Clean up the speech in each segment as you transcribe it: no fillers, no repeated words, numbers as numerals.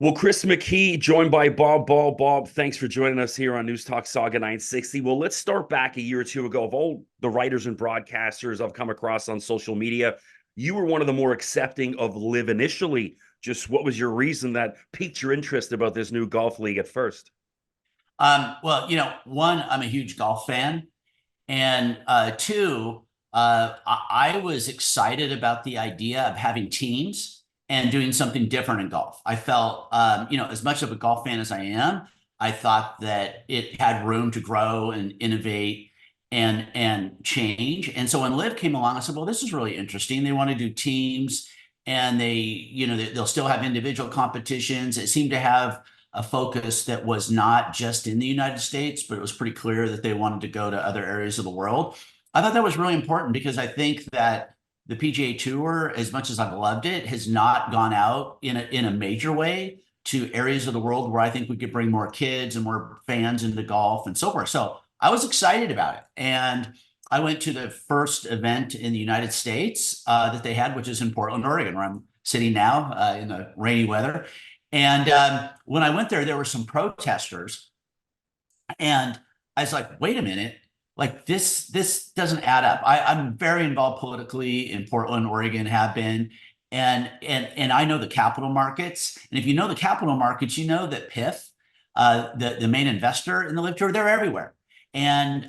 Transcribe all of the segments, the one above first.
Well, Chris McKee, joined by Bob Ball. Bob, thanks for joining us here on Newstalk Sauga 960. Well, let's start back a year or two ago. Of all the writers and broadcasters I've come across on social media, you were one of the more accepting of Live initially. Just what was your reason that piqued your interest about this new golf league at first? Well, one, I'm a huge golf fan, and two, I was excited about the idea of having teams and doing something different in golf. I felt, as much of a golf fan as I am, I thought that it had room to grow and innovate and change. And so when Live came along, I said, well, this is really interesting. They want to do teams, and they'll still have individual competitions. It seemed to have a focus that was not just in the United States, but it was pretty clear that they wanted to go to other areas of the world. I thought that was really important because I think that the PGA Tour, as much as I've loved it, has not gone out in a major way to areas of the world where I think we could bring more kids and more fans into golf and so forth. So I was excited about it. And I went to the first event in the United States that they had, which is in Portland, Oregon, where I'm sitting now in the rainy weather. And when I went there, there were some protesters, and I was like, "Wait a minute! Like this doesn't add up." I'm very involved politically in Portland, Oregon, have been, and I know the capital markets. And if you know the capital markets, you know that PIF, the main investor in the Live Tour, they're everywhere. And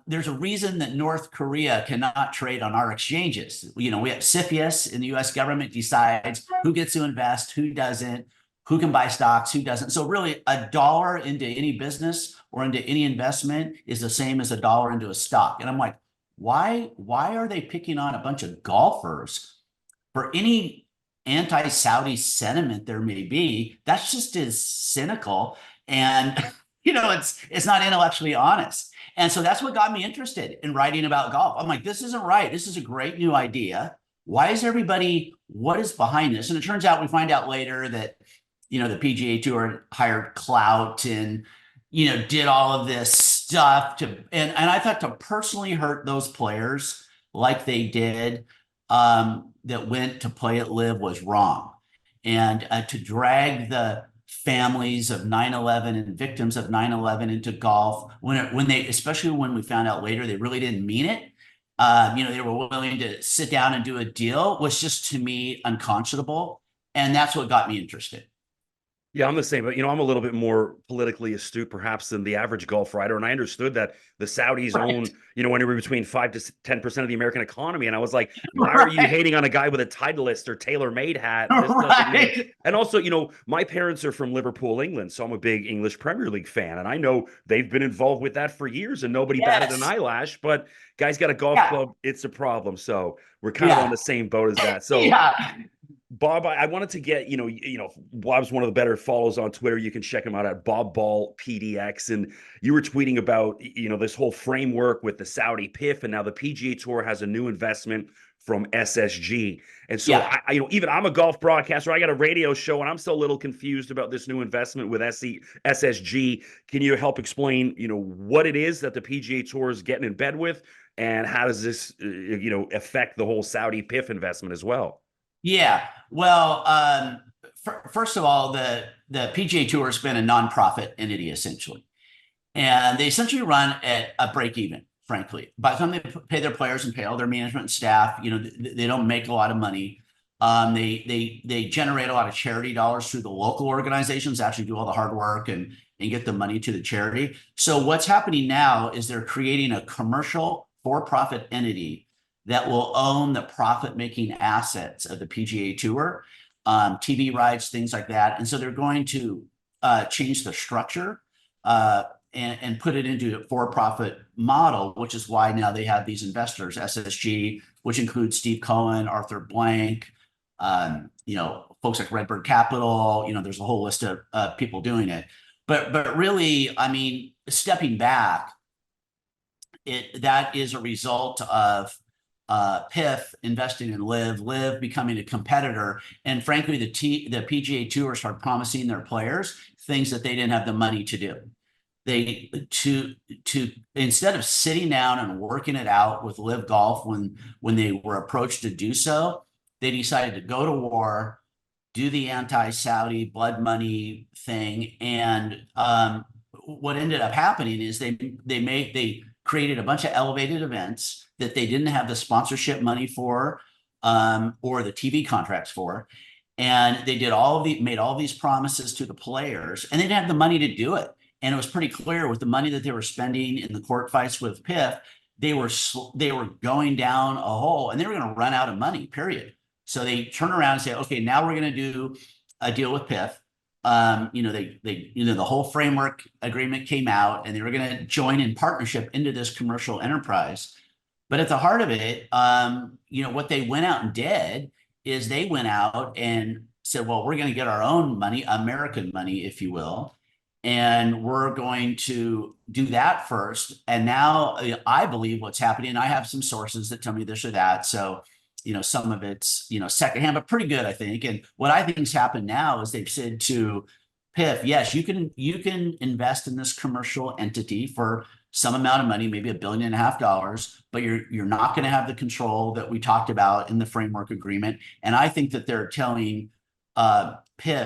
there's a reason that North Korea cannot trade on our exchanges. We have CFIUS in the U.S. government decides who gets to invest, who doesn't, who can buy stocks, who doesn't. So really a dollar into any business or into any investment is the same as a dollar into a stock. And I'm like, why are they picking on a bunch of golfers for any anti-Saudi sentiment there may be? That's just as cynical, and it's not intellectually honest. And so that's what got me interested in writing about golf. I'm like, this isn't right. This is a great new idea. Why is everybody, what is behind this? And it turns out, we find out later that the PGA Tour hired clout and did all of this stuff to, and I thought, to personally hurt those players like they did, that went to play at Live, was wrong. And to drag the families of 9/11 and victims of 9/11 into golf, when they, especially when we found out later they really didn't mean it, they were willing to sit down and do a deal, was just, to me, unconscionable. And that's what got me interested. Yeah, I'm the same, but I'm a little bit more politically astute perhaps than the average golf writer. And I understood that the Saudis own, Right. anywhere between 5 to 10% of the American economy. And I was like, why are you Right. hating on a guy with a Titleist or tailor-made hat? This doesn't make. Right. And also, my parents are from Liverpool, England, so I'm a big English Premier League fan. And I know they've been involved with that for years and nobody batted an Yes. eyelash, but guy's got a golf Yeah. club, it's a problem. So we're kind of on the Yeah. same boat as that. So Yeah. Bob, I wanted to get, Bob's one of the better follows on Twitter. You can check him out at Bob Ball PDX. And you were tweeting about, this whole framework with the Saudi PIF, and now the PGA Tour has a new investment from SSG. And so Yeah. even I'm a golf broadcaster. I got a radio show, and I'm still a little confused about this new investment with SSG. Can you help explain, what it is that the PGA Tour is getting in bed with, and how does this, affect the whole Saudi PIF investment as well? Yeah. Well, first of all, the PGA Tour has been a nonprofit entity, essentially. And they essentially run at a break even, frankly. By the time they pay their players and pay all their management and staff, they don't make a lot of money. They generate a lot of charity dollars through the local organizations, actually do all the hard work and get the money to the charity. So what's happening now is they're creating a commercial for-profit entity that will own the profit-making assets of the PGA Tour, TV rights, things like that. And so they're going to change the structure, and put it into a for-profit model, which is why now they have these investors, SSG, which includes Steve Cohen, Arthur Blank, folks like Redbird Capital. There's a whole list of people doing it. But really, I mean, stepping back, that is a result of PIF investing in Live becoming a competitor, and frankly, the PGA Tour started promising their players things that they didn't have the money to do. They to instead of sitting down and working it out with Live Golf when they were approached to do so, they decided to go to war, do the anti-Saudi blood money thing. And what ended up happening is they created a bunch of elevated events that they didn't have the sponsorship money for, or the TV contracts for. And they made all these promises to the players, and they didn't have the money to do it. And it was pretty clear with the money that they were spending in the court fights with PIF, they were going down a hole, and they were going to run out of money, period. So they turn around and say, okay, now we're going to do a deal with PIF. The whole framework agreement came out, and they were going to join in partnership into this commercial enterprise. But at the heart of it, what they went out and did is they went out and said, well, we're going to get our own money, American money, if you will, and we're going to do that first. And now I believe what's happening, and I have some sources that tell me this or that. So, some of it's, secondhand, but pretty good, I think. And what I think has happened now is they've said to PIF, yes, you can invest in this commercial entity for some amount of money, maybe $1.5 billion, but you're not going to have the control that we talked about in the framework agreement. And I think that they're telling PIF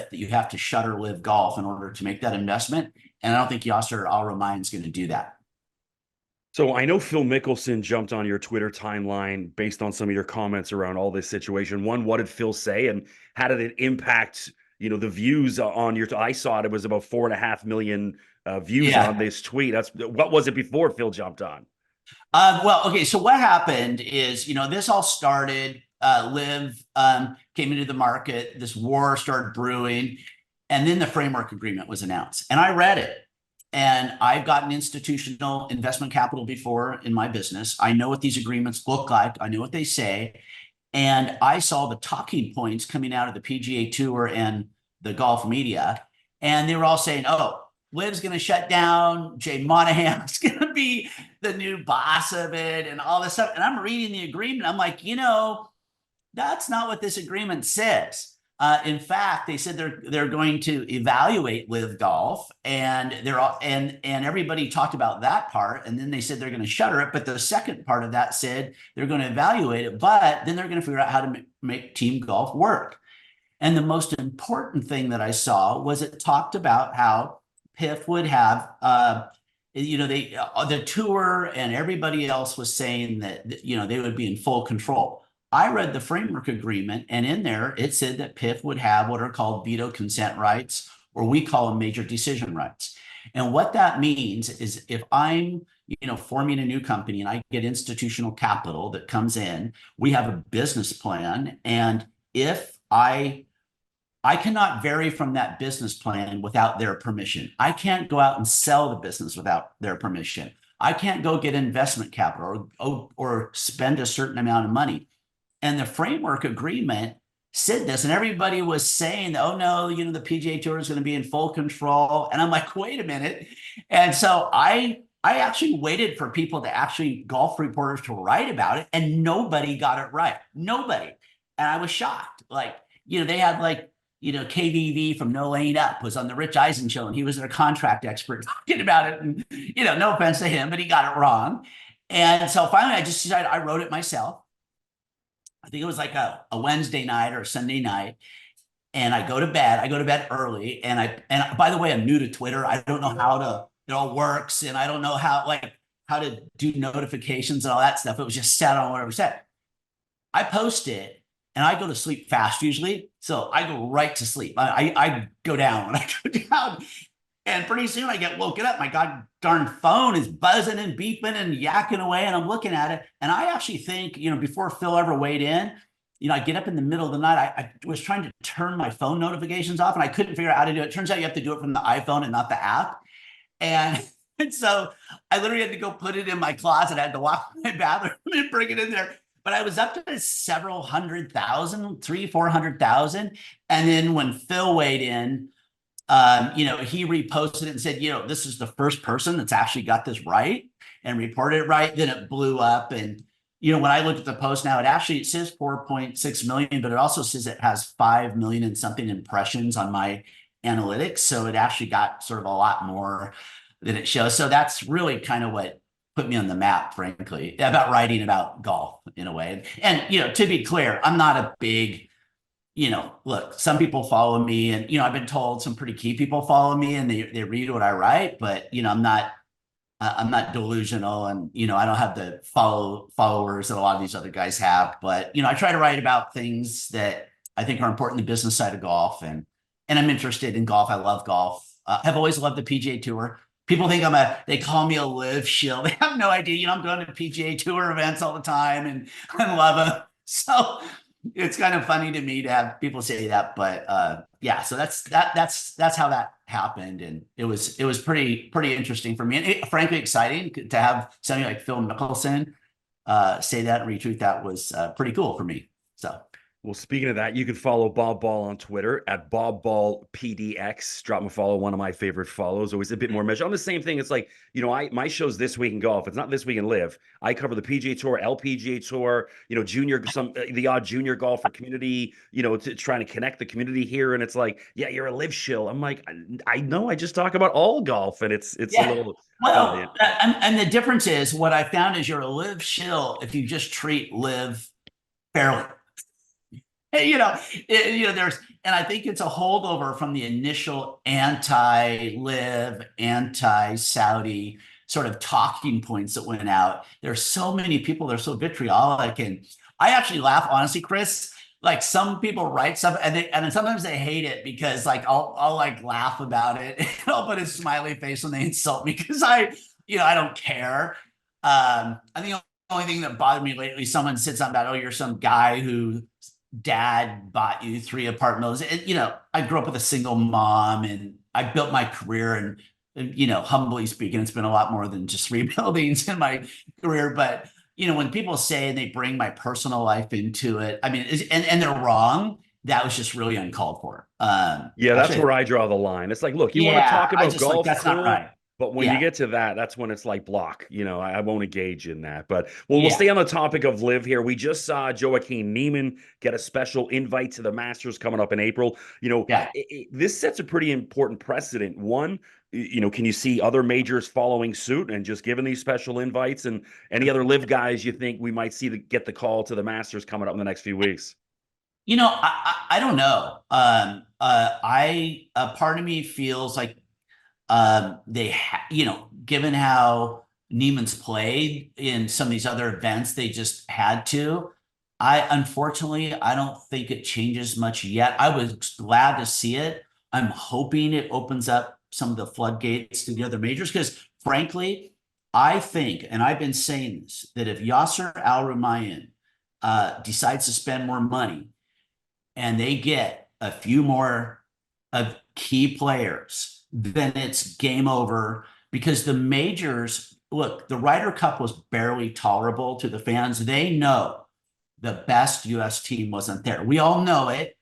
that you have to shutter Live Golf in order to make that investment. And I don't think Yasser Al-Rumayyan is going to do that. So I know Phil Mickelson jumped on your Twitter timeline based on some of your comments around all this situation. One, what did Phil say, and how did it impact, the views on your? I saw it was about 4.5 million views on this tweet. What was it before Phil jumped on? Okay. So what happened is, this all started. Live came into the market. This war started brewing, and then the framework agreement was announced. And I read it. And I've gotten institutional investment capital before in my business. I know what these agreements look like. I know what they say. And I saw the talking points coming out of the PGA Tour and the golf media. And they were all saying, oh, Liv's going to shut down. Jay Monahan's going to be the new boss of it and all this stuff. And I'm reading the agreement. I'm like, that's not what this agreement says. In fact, they said they're going to evaluate Live Golf, and and everybody talked about that part, and then they said they're going to shutter it. But the second part of that said they're going to evaluate it, but then they're going to figure out how to make team golf work. And the most important thing that I saw was it talked about how PIF would have, the tour and everybody else was saying that they would be in full control. I read the framework agreement, and in there it said that PIF would have what are called veto consent rights, or we call them major decision rights. And what that means is if I'm, forming a new company and I get institutional capital that comes in, we have a business plan. And if I cannot vary from that business plan without their permission. I can't go out and sell the business without their permission. I can't go get investment capital or spend a certain amount of money. And the framework agreement said this, and everybody was saying, oh no, the PGA Tour is going to be in full control. And I'm like, wait a minute. And so I actually waited for people to golf reporters to write about it, and nobody got it right. Nobody. And I was shocked. They had KVV from No Lane Up was on the Rich Eisen show, and he was their contract expert talking about it. And, no offense to him, but he got it wrong. And so finally I just decided I wrote it myself. I think it was like a Wednesday night or a Sunday night. And I go to bed early. And by the way, I'm new to Twitter. I don't know how it all works. And I don't know how to do notifications and all that stuff. It was just set on whatever set. I post it and I go to sleep fast usually. So I go right to sleep. I go down when I go down. And pretty soon I get woken up. My God darn phone is buzzing and beeping and yakking away. And I'm looking at it. And I actually think, before Phil ever weighed in, I get up in the middle of the night. I was trying to turn my phone notifications off, and I couldn't figure out how to do it. It turns out you have to do it from the iPhone and not the app. And so I literally had to go put it in my closet. I had to walk to my bathroom and bring it in there. But I was up to several 100,000, 400,000. And then when Phil weighed in, he reposted it and said, this is the first person that's actually got this right and reported it right. Then it blew up. And, when I look at the post now, it says 4.6 million, but it also says it has 5 million and something impressions on my analytics. So it actually got sort of a lot more than it shows. So that's really kind of what put me on the map, frankly, about writing about golf in a way. And to be clear, I'm not a big, look, some people follow me, and I've been told some pretty key people follow me, and they read what I write, but I'm not delusional, and I don't have the followers that a lot of these other guys have. But I try to write about things that I think are important in the business side of golf, and I'm interested in golf. I love golf. I've always loved the PGA Tour. People think they call me a live shill. They have no idea. I'm going to PGA Tour events all the time, and I love them. So it's kind of funny to me to have people say that, but yeah, so that's how that happened, and it was pretty interesting for me, and frankly exciting to have somebody like Phil Mickelson say that and retweet that was pretty cool for me. So. Well, speaking of that, you can follow Bob Ball on Twitter at BobBallPDX. Drop him a follow, one of my favorite follows. Always a bit more measured. On the same thing, it's like, my show's This Week in Golf. It's not This Week in Live. I cover the PGA Tour, LPGA Tour, junior, the odd junior golfer community, trying to connect the community here. And it's like, yeah, you're a live shill. I'm like, I know, I just talk about all golf, and it's a little. Well, and the difference is, what I found is you're a live shill if you just treat live fairly. There's, and I think it's a holdover from the initial anti-live, anti-Saudi sort of talking points that went out. There's so many people that are so vitriolic, and I actually laugh, honestly, Chris. Like, some people write stuff, and then sometimes they hate it because, like, I'll like laugh about it. I'll put a smiley face when they insult me because I don't care. I think the only thing that bothered me lately, someone said something about, oh, you're some guy who dad bought you 3 apartments. I grew up with a single mom, and I built my career, and humbly speaking, it's been a lot more than just 3 buildings in my career. But when people say they bring my personal life into it, I mean, and they're wrong. That was just really uncalled for. Yeah, that's where I draw the line. It's like, look, you want to talk about golf, like, that's not right. But when you get to that's when it's like block. I won't engage in that. But we'll stay on the topic of live here. We just saw Joaquin Niemann get a special invite to the Masters coming up in April. This sets a pretty important precedent. One, can you see other majors following suit and just giving these special invites? And any other live guys you think we might see get the call to the Masters coming up in the next few weeks? I don't know. Part of me feels like given how Niemann's played in some of these other events, they just had to. Unfortunately, I don't think it changes much yet. I was glad to see it. I'm hoping it opens up some of the floodgates to the other majors, because frankly, I think, and I've been saying this, that if Yasser Al-Rumayyan decides to spend more money and they get a few more of key players, then it's game over. Because the majors, look, the Ryder Cup was barely tolerable to the fans. They know the best U.S. team wasn't there. We all know it.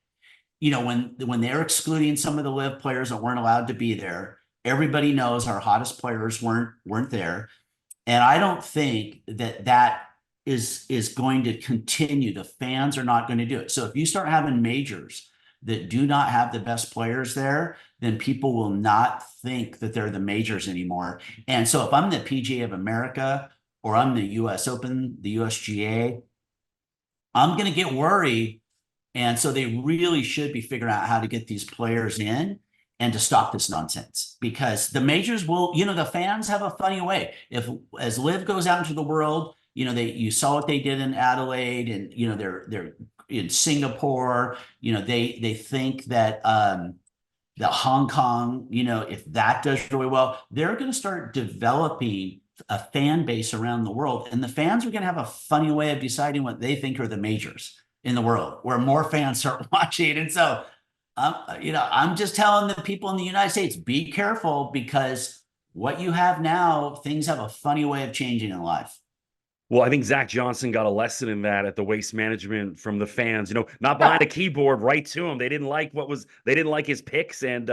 When they're excluding some of the live players that weren't allowed to be there, everybody knows our hottest players weren't there. And I don't think that is going to continue. The fans are not going to do it. So if you start having majors that do not have the best players there, then people will not think that they're the majors anymore. And so if I'm the PGA of America, or I'm the US Open, the USGA, I'm going to get worried. And so they really should be figuring out how to get these players in and to stop this nonsense, because the majors will, the fans have a funny way. As live goes out into the world, you saw what they did in Adelaide, and they're in Singapore. They think that the Hong Kong, if that does really well, they're going to start developing a fan base around the world, and the fans are going to have a funny way of deciding what they think are the majors in the world, where more fans start watching. And so, I'm just telling the people in the United States, be careful, because what you have now, things have a funny way of changing in life. Well, I think Zach Johnson got a lesson in that at the Waste Management from the fans. Not behind a keyboard, right to him. They didn't like his picks, and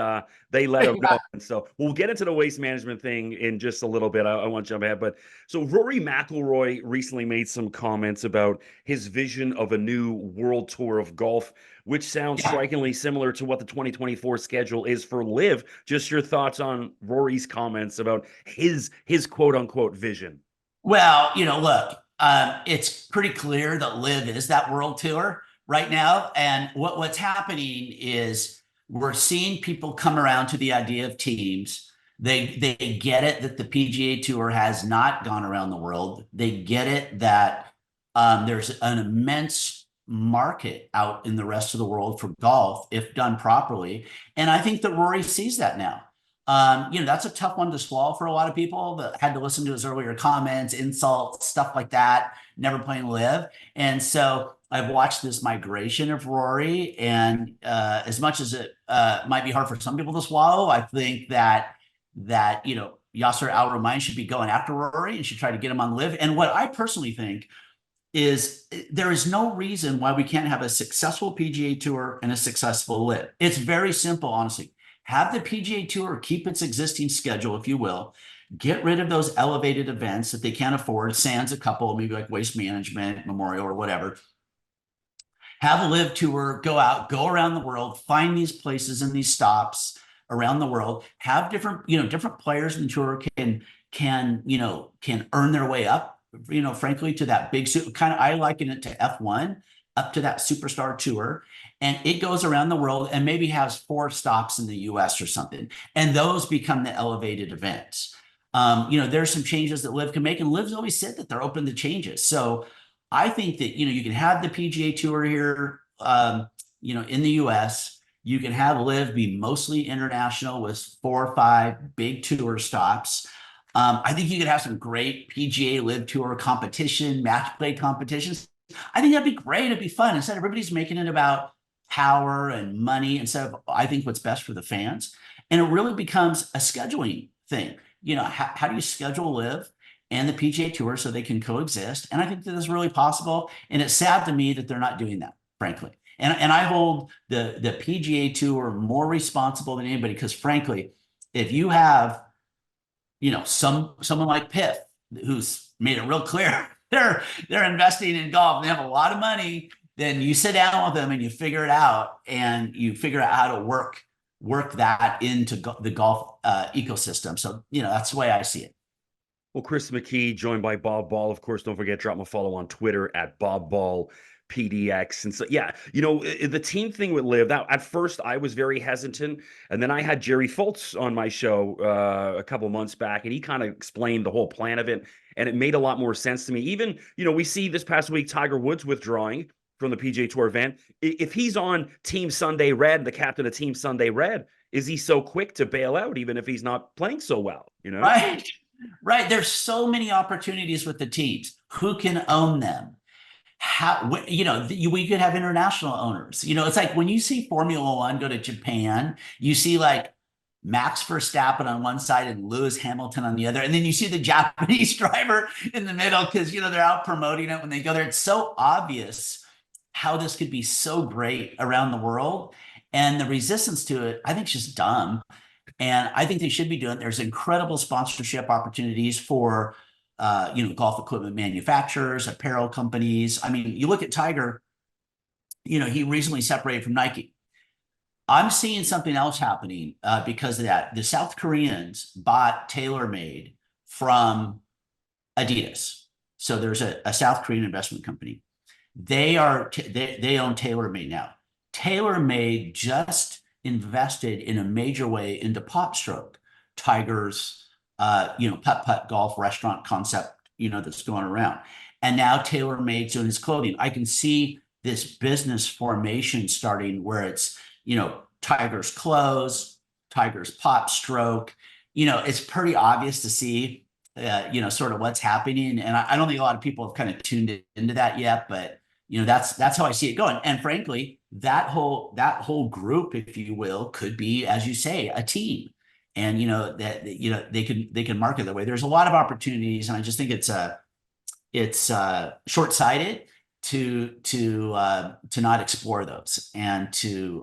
they let him go. And so we'll get into the Waste Management thing in just a little bit. I want to jump ahead, but so Rory McIlroy recently made some comments about his vision of a new world tour of golf, which sounds strikingly similar to what the 2024 schedule is for Live. Just your thoughts on Rory's comments about his quote unquote vision. Well, look, it's pretty clear that Live is that world tour, right now. And what's happening is we're seeing people come around to the idea of teams. They get it that the PGA Tour has not gone around the world. They get it that there's an immense market out in the rest of the world for golf if done properly. And I think that Rory sees that now. That's a tough one to swallow for a lot of people that had to listen to his earlier comments, insults, stuff like that, never playing live. And so I've watched this migration of Rory. And as much as it might be hard for some people to swallow, I think that Yasser Al-Rumayyan should be going after Rory and should try to get him on live. And what I personally think is there is no reason why we can't have a successful PGA Tour and a successful live. It's very simple, honestly. Have the PGA Tour keep its existing schedule, if you will. Get rid of those elevated events that they can't afford, sans a couple, maybe like Waste Management, Memorial, or whatever. Have a live tour, go out, go around the world, find these places and these stops around the world. Have different players in the tour can earn their way up, frankly, to that big kind of, I liken it to F1, up to that superstar tour. And it goes around the world and maybe has 4 stops in the US or something. And those become the elevated events. There's some changes that Liv can make, and Liv's always said that they're open to changes. So I think that, you can have the PGA Tour here, in the US. You can have Liv be mostly international with 4 or 5 big tour stops. I think you could have some great PGA Live Tour competition, match play competitions. I think that'd be great. It'd be fun. Instead, everybody's making it about power and money instead of, I think, what's best for the fans. And it really becomes a scheduling thing. How do you schedule Live and the PGA Tour so they can coexist? And I think that is really possible. And it's sad to me that they're not doing that, frankly. And I hold the PGA Tour more responsible than anybody, because frankly, if you have, someone like Piff, who's made it real clear they're investing in golf, they have a lot of money, then you sit down with them and you figure it out, and you figure out how to work that into the golf ecosystem. So, that's the way I see it. Well, Chris McKee, joined by Bob Ball. Of course, don't forget, drop him a follow on Twitter at Bob Ball PDX. And so, yeah, the team thing with Liv, that at first I was very hesitant. And then I had Jerry Foltz on my show a couple months back, and he kind of explained the whole plan of it. And it made a lot more sense to me. Even, we see this past week, Tiger Woods withdrawing from the PGA Tour event. If he's on Team Sunday Red, the captain of Team Sunday Red, is he so quick to bail out, even if he's not playing so well? Right. Right. There's so many opportunities with the teams. Who can own them? We could have international owners. It's like when you see Formula One go to Japan, you see like Max Verstappen on one side and Lewis Hamilton on the other. And then you see the Japanese driver in the middle because, they're out promoting it when they go there. It's so obvious how this could be so great around the world. And the resistance to it, I think, is just dumb. And I think they should be doing it. There's incredible sponsorship opportunities for, golf equipment manufacturers, apparel companies. I mean, you look at Tiger, he recently separated from Nike. I'm seeing something else happening because of that. The South Koreans bought TaylorMade from Adidas. So there's a South Korean investment company. They own TaylorMade now. TaylorMade just invested in a major way into PopStroke, Tiger's putt golf restaurant concept, that's going around. And now TaylorMade's doing his clothing. I can see this business formation starting where it's, Tiger's clothes, Tiger's PopStroke. It's pretty obvious to see, sort of what's happening. And I don't think a lot of people have kind of tuned into that yet, but that's how I see it going. And frankly, that whole group, if you will, could be, as you say, a team. And they can market that way. There's a lot of opportunities, and I just think it's short-sighted to not explore those. And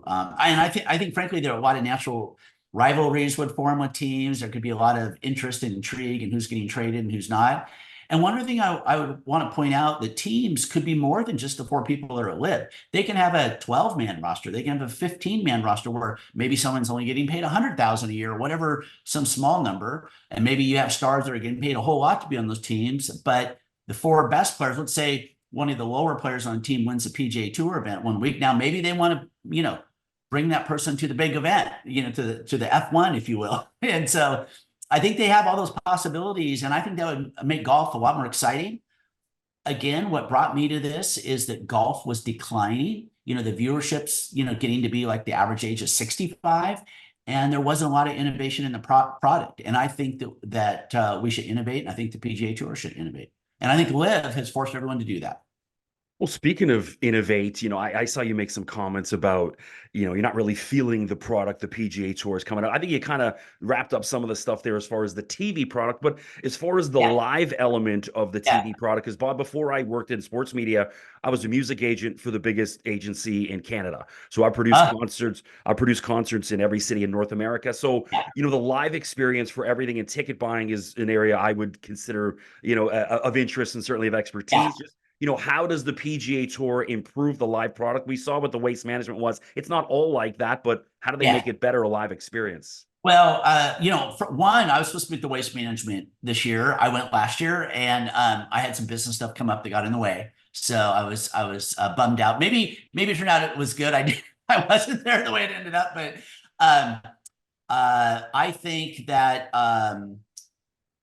I think frankly there are a lot of natural rivalries would form with teams. There could be a lot of interest and intrigue in who's getting traded and who's not. And one other thing I would want to point out, the teams could be more than just the 4 people that are Live. They can have a 12-man roster. They can have a 15-man roster where maybe someone's only getting paid $100,000 a year, or whatever, some small number. And maybe you have stars that are getting paid a whole lot to be on those teams. But the 4 best players, let's say one of the lower players on the team wins a PGA Tour event 1 week. Now, maybe they want to, bring that person to the big event, to the F1, if you will. And so I think they have all those possibilities, and I think that would make golf a lot more exciting. Again, what brought me to this is that golf was declining. The viewership's, getting to be like the average age of 65, and there wasn't a lot of innovation in the product. And I think that we should innovate, and I think the PGA Tour should innovate. And I think LIV has forced everyone to do that. Well, speaking of innovate, I saw you make some comments about, you're not really feeling the product the PGA Tour is coming out. I think you kind of wrapped up some of the stuff there as far as the TV product, but as far as the Yeah. live element of the Yeah. TV product, because Bob, before I worked in sports media, I was a music agent for the biggest agency in Canada. So I produce concerts in every city in North America. So, Yeah. The live experience for everything and ticket buying is an area I would consider, of interest and certainly of expertise. Yeah. How does the PGA Tour improve the live product? We saw what the Waste Management was. It's not all like that, but how do they Yeah. make it better, a live experience? Well, for one, I was supposed to be at the Waste Management this year. I went last year, and I had some business stuff come up that got in the way. So I was bummed out. Maybe it turned out it was good. I wasn't there the way it ended up, but I think that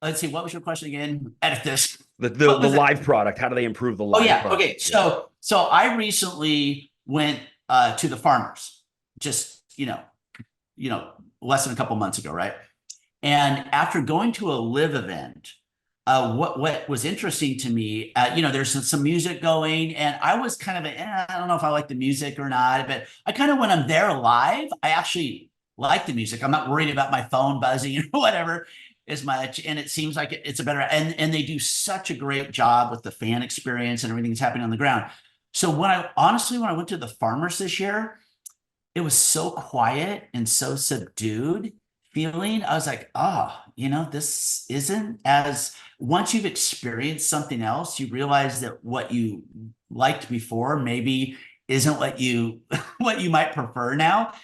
let's see, what was your question again? Edit this. The live product. How do they improve the live product? Okay. So I recently went to the Farmers, just less than a couple months ago, right? And after going to a live event, what was interesting to me, there's some music going, and I was kind of I don't know if I like the music or not, but I kind of, when I'm there live, I actually like the music. I'm not worried about my phone buzzing or whatever as much, and it seems like it's a better, and they do such a great job with the fan experience and everything that's happening on the ground. So when I went to the Farmers this year, it was so quiet and so subdued feeling. I was like, this isn't as, once you've experienced something else, you realize that what you liked before maybe isn't what you might prefer now.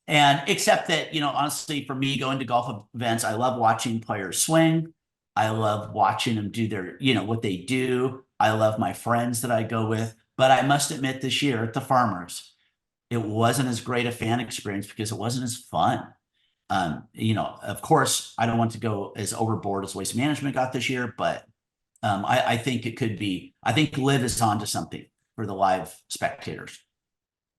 And except that, honestly, for me, going to golf events, I love watching players swing. I love watching them do their, what they do. I love my friends that I go with. But I must admit, this year at the Farmers, it wasn't as great a fan experience because it wasn't as fun. Of course, I don't want to go as overboard as Waste Management got this year, but I think it could be. I think LIV is onto something for the live spectators.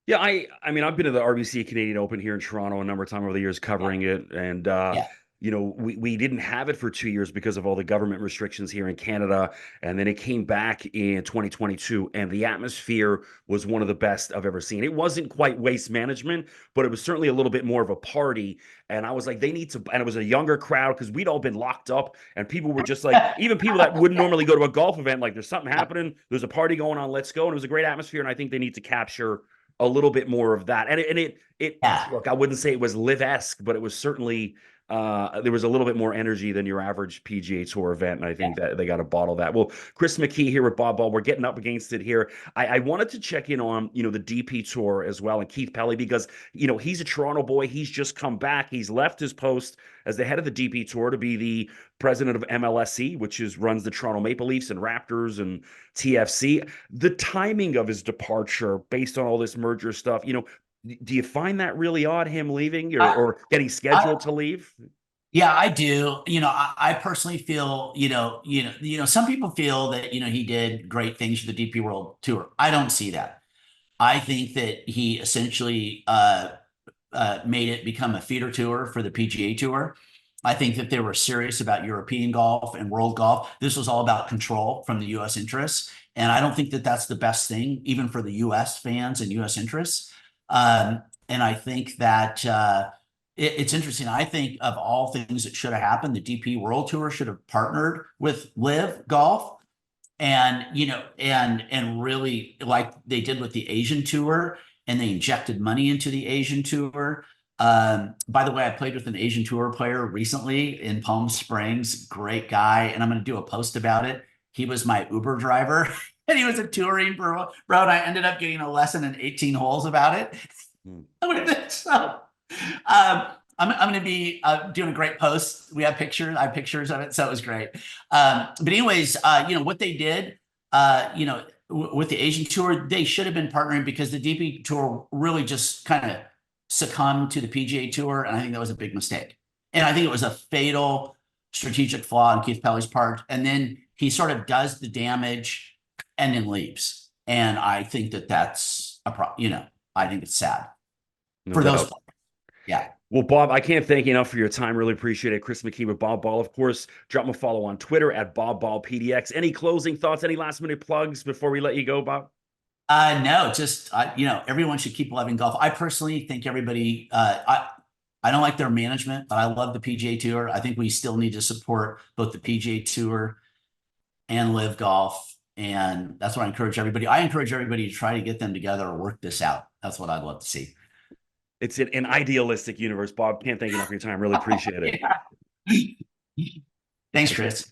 Yeah, I mean, I've been to the RBC Canadian Open here in Toronto a number of times over the years covering it. And, Yeah. we didn't have it for 2 years because of all the government restrictions here in Canada. And then it came back in 2022, and the atmosphere was one of the best I've ever seen. It wasn't quite Waste Management, but it was certainly a little bit more of a party. And I was like, they need to, and it was a younger crowd because we'd all been locked up, and people were just like, even people that wouldn't normally go to a golf event, like, there's something happening, there's a party going on, let's go. And it was a great atmosphere. And I think they need to capture a little bit more of that. And Yeah. look, I wouldn't say it was live-esque, but it was certainly there was a little bit more energy than your average PGA Tour event, and I think that they got to bottle that. Well, Chris McKee here with Bob Ball. We're getting up against it here. I wanted to check in on the DP Tour as well, and Keith Pelley, because he's a Toronto boy. He's just come back. He's left his post as the head of the DP Tour to be the president of MLSE, which runs the Toronto Maple Leafs and Raptors and TFC. The timing of his departure, based on all this merger stuff, do you find that really odd, him leaving or getting scheduled to leave? Yeah, I do. I personally feel, some people feel that, he did great things for the DP World Tour. I don't see that. I think that he essentially made it become a feeder tour for the PGA Tour. I think that they were serious about European golf and world golf. This was all about control from the U.S. interests. And I don't think that that's the best thing, even for the U.S. fans and U.S. interests. And I think that it's interesting. I think of all things that should have happened, the DP World Tour should have partnered with LIV Golf, and and really, like they did with the Asian Tour, and they injected money into the Asian Tour. By the way, I played with an Asian Tour player recently in Palm Springs. Great guy, and I'm going to do a post about it. He was my Uber driver. And he was a touring pro, and I ended up getting a lesson in 18 holes about it. So, I'm going to be doing a great post. We have pictures. I have pictures of it, so it was great. But anyways, what they did, with the Asian tour, they should have been partnering because the DP tour really just kind of succumbed to the PGA tour. And I think that was a big mistake. And I think it was a fatal strategic flaw on Keith Pelly's part. And then he sort of does the damage and then leaves. And I think that that's a problem. You know, I think it's sad No for doubt. those players. Yeah. Well, Bob, I can't thank you enough for your time. Really appreciate it. Chris McKee with Bob Ball, of course. Drop him a follow on Twitter at BobBallPDX. Any closing thoughts, any last minute plugs before we let you go, Bob? No, just you know, everyone should keep loving golf. I personally think everybody. I don't like their management, but I love the PGA Tour. I think we still need to support both the PGA Tour and Live Golf, and that's what I encourage everybody. I encourage everybody to try to get them together or work this out. That's what I'd love to see. It's an idealistic universe, Bob. Can't thank you enough for your time. Really appreciate it. Yeah. Thanks, Chris.